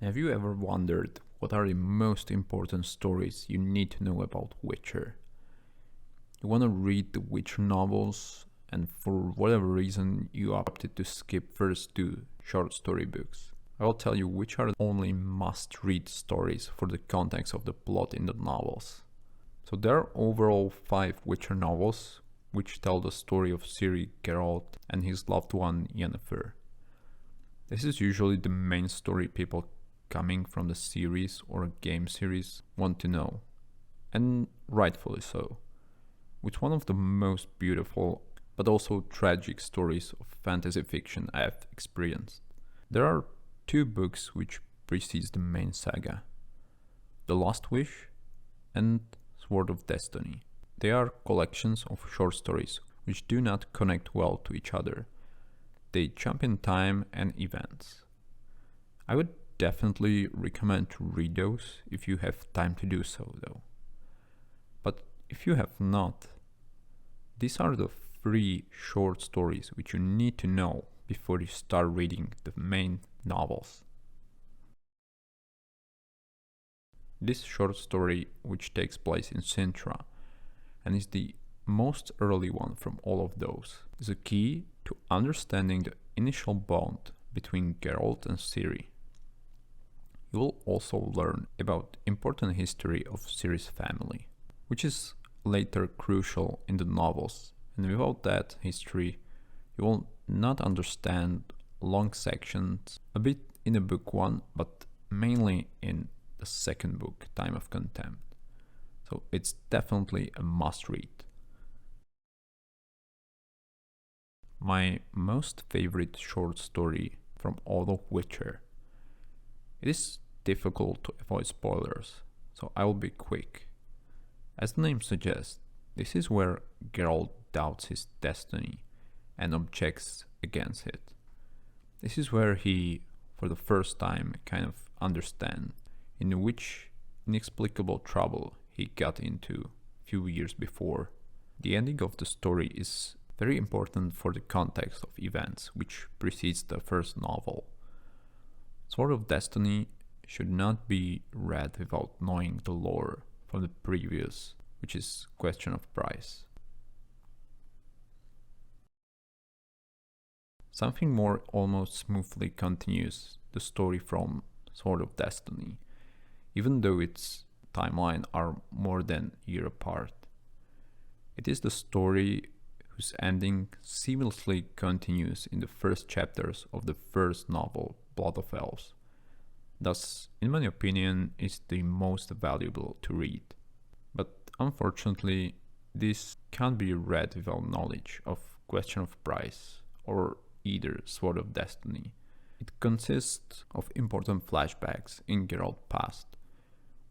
Have you ever wondered what are the most important stories you need to know about Witcher? You want to read the Witcher novels, and for whatever reason you opted to skip first two short story books. I will tell you which are the only must-read stories for the context of the plot in the novels. So there are overall 5 Witcher novels, which tell the story of Ciri, Geralt, and his loved one Yennefer. This is usually the main story people coming from the series or game series want to know, and rightfully so. With one of the most beautiful but also tragic stories of fantasy fiction I have experienced. There are 2 books which precedes the main saga, The Last Wish and Sword of Destiny. They are collections of short stories which do not connect well to each other. They jump in time and events. I would definitely recommend to read those if you have time to do so though. But if you have not, these are the 3 short stories which you need to know before you start reading the main novels. This short story, which takes place in Sintra and is the most early one from all of those, is a key to understanding the initial bond between Geralt and Ciri. You will also learn about important history of Ciri's family, which is later crucial in the novels, and without that history you will not understand long sections, a bit in the book 1, but mainly in the second book, Time of Contempt. So it's definitely a must read. My most favorite short story from all of Witcher. It is difficult to avoid spoilers, so I will be quick. As the name suggests, this is where Geralt doubts his destiny and objects against it. This is where he, for the first time, kind of understands in which inexplicable trouble he got into a few years before. The ending of the story is very important for the context of events which precedes the first novel. Sword of Destiny should not be read without knowing the lore from the previous, which is Question of Price. Something More almost smoothly continues the story from Sword of Destiny, even though its timeline are more than a year apart. It is the story whose ending seamlessly continues in the first chapters of the first novel, Blood of Elves. Thus, in my opinion, is the most valuable to read. But unfortunately, this can't be read without knowledge of Question of Price or either Sword of Destiny. It consists of important flashbacks in Geralt's past,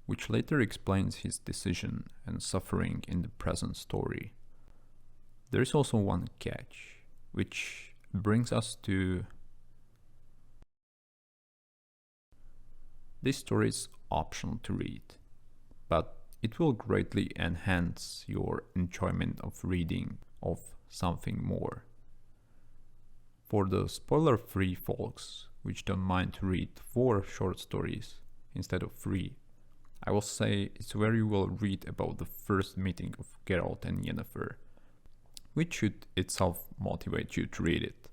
which later explains his decision and suffering in the present story. There is also one catch, which brings us to this story is optional to read, but it will greatly enhance your enjoyment of reading of Something More. For the spoiler-free folks which don't mind to read 4 short stories instead of 3, I will say it's where you will read about the first meeting of Geralt and Yennefer, which should itself motivate you to read it.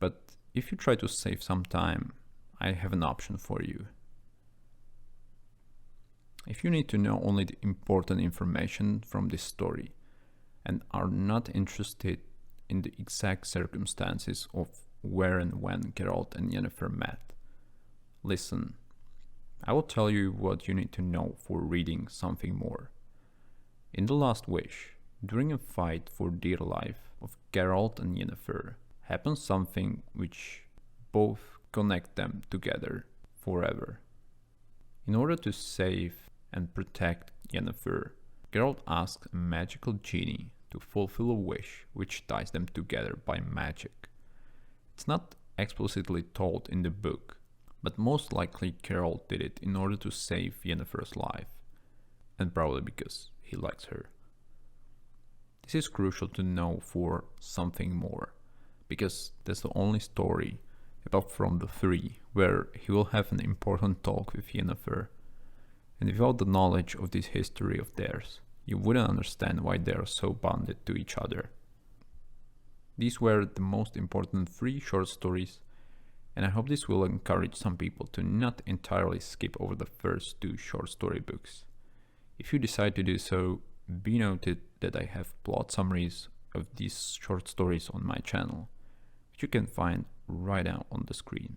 But if you try to save some time, I have an option for you. If you need to know only the important information from this story and are not interested in the exact circumstances of where and when Geralt and Yennefer met, listen. I will tell you what you need to know for reading Something More. In The Last Wish, during a fight for dear life of Geralt and Yennefer, happens something which both connect them together forever. In order to save and protect Yennefer, Geralt asks a magical genie to fulfill a wish which ties them together by magic. It's not explicitly told in the book, but most likely Geralt did it in order to save Yennefer's life, and probably because he likes her. This is crucial to know for Something More, because that's the only story, apart from the 3, where he will have an important talk with Yennefer. And without the knowledge of this history of theirs, you wouldn't understand why they are so bonded to each other. These were the most important 3 short stories, and I hope this will encourage some people to not entirely skip over the first 2 short story books. If you decide to do so, be noted that I have plot summaries of these short stories on my channel, which you can find right now on the screen.